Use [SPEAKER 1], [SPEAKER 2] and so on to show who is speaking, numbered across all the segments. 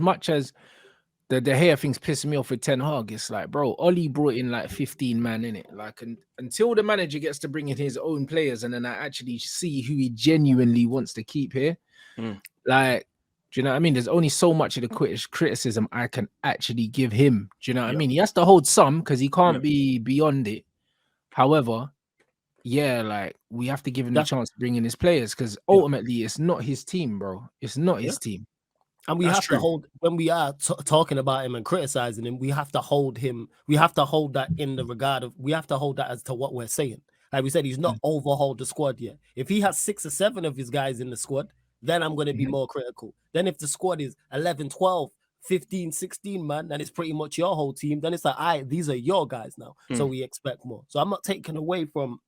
[SPEAKER 1] much as the De Gea thing's pissing me off with Ten Hag, it's like, bro, Oli brought in like 15 man in it. Like, until the manager gets to bring in his own players, and then I actually see who he genuinely wants to keep here. Like, do you know what I mean? There's only so much of the criticism I can actually give him. Do you know what I mean? He has to hold some because he can't be beyond it. However, yeah, like, we have to give him the chance to bring in his players, because ultimately it's not his team, bro. It's not his team.
[SPEAKER 2] And we have to hold, when we are talking about him and criticizing him, we have to hold him. We have to hold that in the regard of, we have to hold that as to what we're saying. Like we said, he's not overhauled the squad yet. If he has 6 or 7 of his guys in the squad, then I'm going to be more critical. Then if the squad is 11, 12, 15, 16, man, then it's pretty much your whole team. Then it's like, these are your guys now. So we expect more. So I'm not taking away from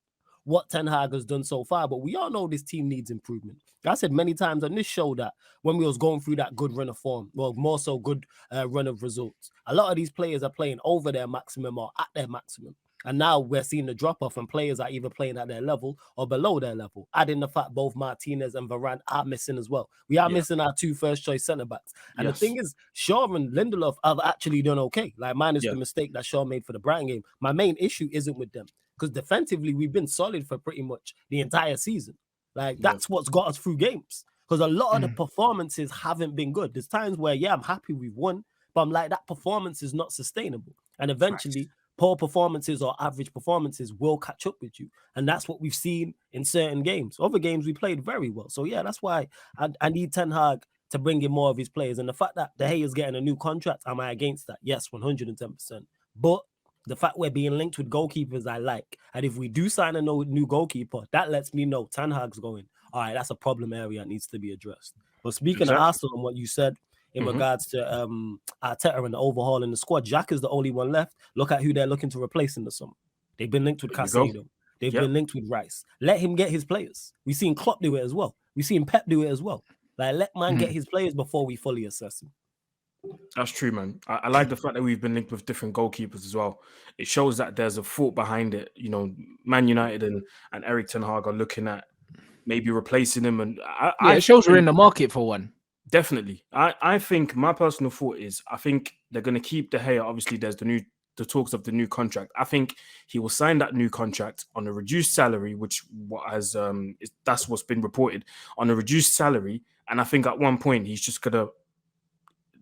[SPEAKER 2] what Ten Hag has done so far, but we all know this team needs improvement. I said many times on this show that when we was going through that good run of form, well, more so good run of results, a lot of these players are playing over their maximum or at their maximum. And now we're seeing the drop-off, and players are either playing at their level or below their level. Adding the fact both Martinez and Varane are missing as well. We are missing our 2 first-choice centre-backs. And the thing is, Shaw and Lindelof have actually done okay. Like, minus the mistake that Shaw made for the Brighton game. My main issue isn't with them, because defensively, we've been solid for pretty much the entire season. Like, that's what's got us through games. Because a lot of the performances haven't been good. There's times where, I'm happy we've won, but I'm like, that performance is not sustainable. And eventually, poor performances or average performances will catch up with you. And that's what we've seen in certain games. Other games, we played very well. So, that's why I need Ten Hag to bring in more of his players. And the fact that De Gea is getting a new contract, am I against that? Yes, 110%. But the fact we're being linked with goalkeepers, I like. And if we do sign a new goalkeeper, that lets me know Ten Hag's going, all right, that's a problem area that needs to be addressed. But speaking of Arsenal and what you said in regards to Arteta and the overhaul in the squad, Jack is the only one left. Look at who they're looking to replace in the summer. They've been linked with Casado. They've been linked with Rice. Let him get his players. We've seen Klopp do it as well. We've seen Pep do it as well. Like, let man get his players before we fully assess him.
[SPEAKER 3] That's true, man. I like the fact that we've been linked with different goalkeepers as well. It shows that there's a thought behind it. You know, Man United and Erik Ten Hag are looking at maybe replacing him. And
[SPEAKER 1] it shows we're in the market for one.
[SPEAKER 3] Definitely. I think my personal thought is, I think they're going to keep De Gea. Obviously, there's the talks of the new contract. I think he will sign that new contract on a reduced salary, that's what's been reported, on a reduced salary. And I think at one point he's just going to,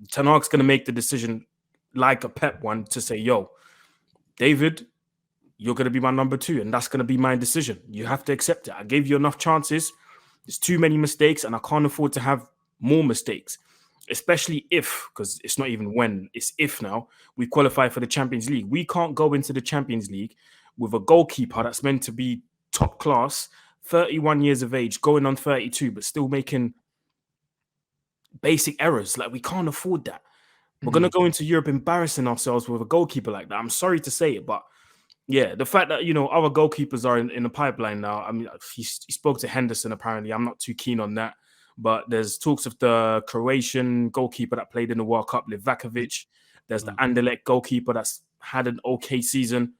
[SPEAKER 3] Ten Hag's going to make the decision like a Pep one to say, yo, David, you're going to be my number 2, and that's going to be my decision. You have to accept it. I gave you enough chances. There's too many mistakes, and I can't afford to have more mistakes, especially if, because it's not even when, it's if now, we qualify for the Champions League. We can't go into the Champions League with a goalkeeper that's meant to be top class, 31 years of age, going on 32, but still making basic errors. Like, we can't afford that. We're going to go into Europe embarrassing ourselves with a goalkeeper like that. I'm sorry to say it, but yeah, the fact that, our goalkeepers are in the pipeline now. I mean, he spoke to Henderson, apparently. I'm not too keen on that. But there's talks of the Croatian goalkeeper that played in the World Cup, Livakovic. There's the Anderlecht goalkeeper that's had an okay season.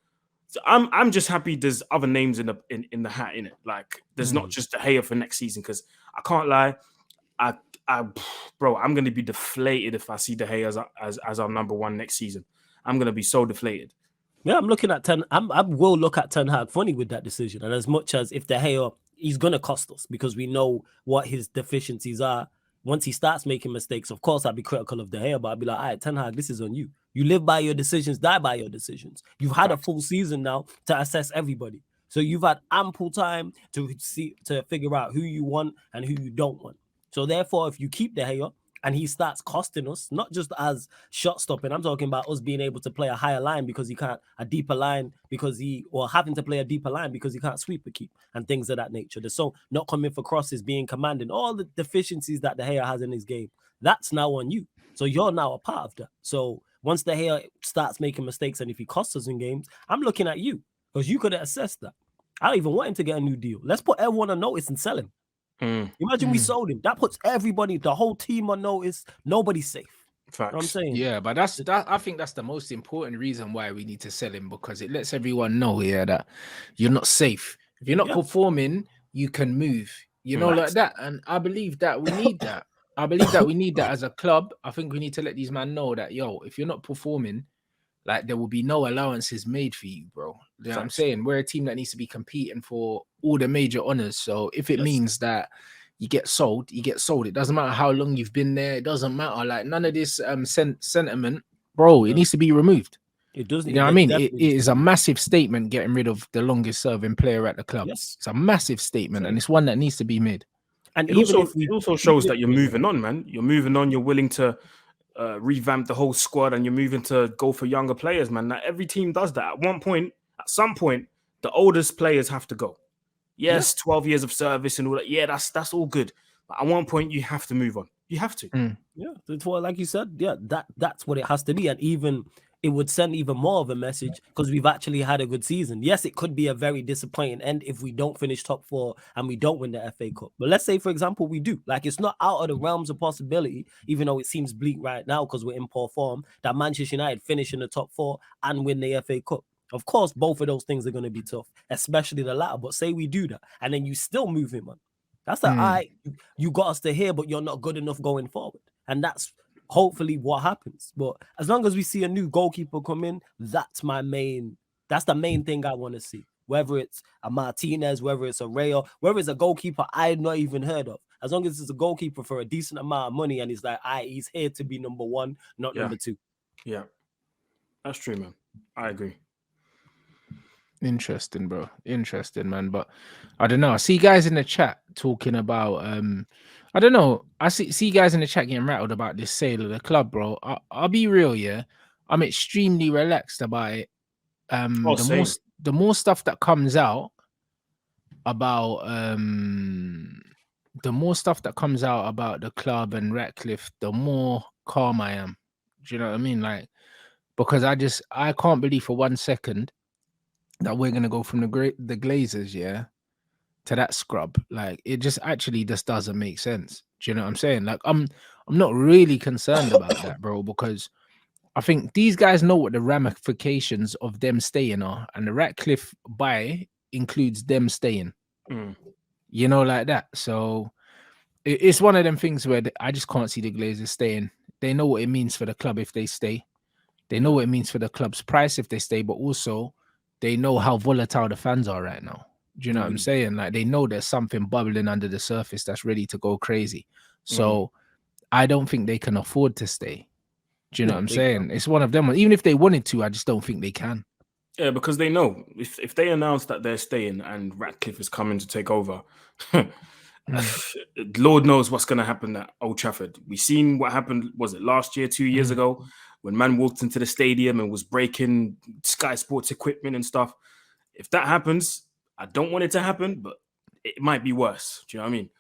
[SPEAKER 3] So I'm just happy there's other names in the hat, in it. Like, there's not just De Gea for next season, because I can't lie, bro, I'm going to be deflated if I see De Gea as our number 1 next season. I'm going to be so deflated.
[SPEAKER 2] Yeah, I'm looking at I will look at Ten Hag funny with that decision. And as much as if De Gea, he's going to cost us, because we know what his deficiencies are. Once he starts making mistakes, of course, I'd be critical of De Gea, but I'd be like, all right, Ten Hag, this is on you. You live by your decisions, die by your decisions. You've had a full season now to assess everybody. So you've had ample time to figure out who you want and who you don't want. So therefore, if you keep De Gea and he starts costing us, not just as shot stopping, I'm talking about us being able to play a higher line because he can't, a deeper line or having to play a deeper line because he can't sweep a keep and things of that nature. So not coming for crosses, being commanding, all the deficiencies that De Gea has in his game, that's now on you. So you're now a part of that. So once De Gea starts making mistakes and if he costs us in games, I'm looking at you because you could have assessed that. I don't even want him to get a new deal. Let's put everyone on notice and sell him. Imagine we sold him. That puts everybody, the whole team on notice. Nobody's safe.
[SPEAKER 3] Facts.
[SPEAKER 2] You know what I'm saying?
[SPEAKER 1] Yeah, but I think that's the most important reason why we need to sell him, because it lets everyone know here that you're not safe. If you're not performing, you can move. Like that. And I believe that we need that. I believe that we need that as a club. I think we need to let these men know that, yo, if you're not performing, like there will be no allowances made for you, bro. You know what I'm saying? We're a team that needs to be competing for all the major honors. So if it means that you get sold, you get sold. It doesn't matter how long you've been there. It doesn't matter. Like none of this sentiment, bro. It needs to be removed.
[SPEAKER 2] It doesn't.
[SPEAKER 1] You know what I mean? It is a massive statement getting rid of the longest serving player at the club.
[SPEAKER 2] Yes.
[SPEAKER 1] It's a massive statement, and it's one that needs to be made.
[SPEAKER 2] And
[SPEAKER 3] it also shows that you're moving on, man. You're moving on. You're willing to revamp the whole squad, and you're moving to go for younger players, man. Now, every team does that. At some point, the oldest players have to go. Yes, 12 years of service and all that. Yeah, that's all good. But at one point, you have to move on. You have to.
[SPEAKER 2] Yeah, it's what, like you said, that's what it has to be. And even it would send even more of a message because we've actually had a good season. Yes, it could be a very disappointing end if we don't finish top 4 and we don't win the FA Cup. But let's say, for example, we do. Like, it's not out of the realms of possibility, even though it seems bleak right now because we're in poor form, that Manchester United finish in the top 4 and win the FA Cup. Of course, both of those things are going to be tough, especially the latter. But say we do that, and then you still move him on. That's you got us to here, but you're not good enough going forward. And that's hopefully what happens. But as long as we see a new goalkeeper come in, that's the main thing I want to see. Whether it's a Martinez, whether it's a Rayo, whether it's a goalkeeper I'd not even heard of. As long as it's a goalkeeper for a decent amount of money and he's like, he's here to be number 1, not number 2.
[SPEAKER 3] Yeah. That's true, man. I agree.
[SPEAKER 1] Interesting, bro. Interesting, man. But I don't know. I see guys in the chat talking about I don't know. I see guys in the chat getting rattled about this sale of the club, bro. I'll be real, yeah. I'm extremely relaxed about it. The more stuff that comes out about the club and Ratcliffe, the more calm I am. Do you know what I mean? Like, because I can't believe for 1 second that we're gonna go from the Glazers, yeah, to that scrub. Like, it just doesn't make sense. Do you know what I'm saying? Like, I'm not really concerned about that, bro, because I think these guys know what the ramifications of them staying are, and the Ratcliffe buy includes them staying. You know, like that. So it's one of them things where I just can't see the Glazers staying. They know what it means for the club if they stay. They know what it means for the club's price if they stay, but also they know how volatile the fans are right now. Do you know what I'm saying? Like, they know there's something bubbling under the surface that's ready to go crazy. So I don't think they can afford to stay. Do you know what I'm saying? It's one of them. Even if they wanted to, I just don't think they can.
[SPEAKER 3] Yeah, because they know if they announce that they're staying and Ratcliffe is coming to take over, Lord knows what's going to happen at Old Trafford. We've seen what happened, was it last year, 2 years ago, when man walked into the stadium and was breaking Sky Sports equipment and stuff. If that happens, I don't want it to happen, but it might be worse. Do you know what I mean?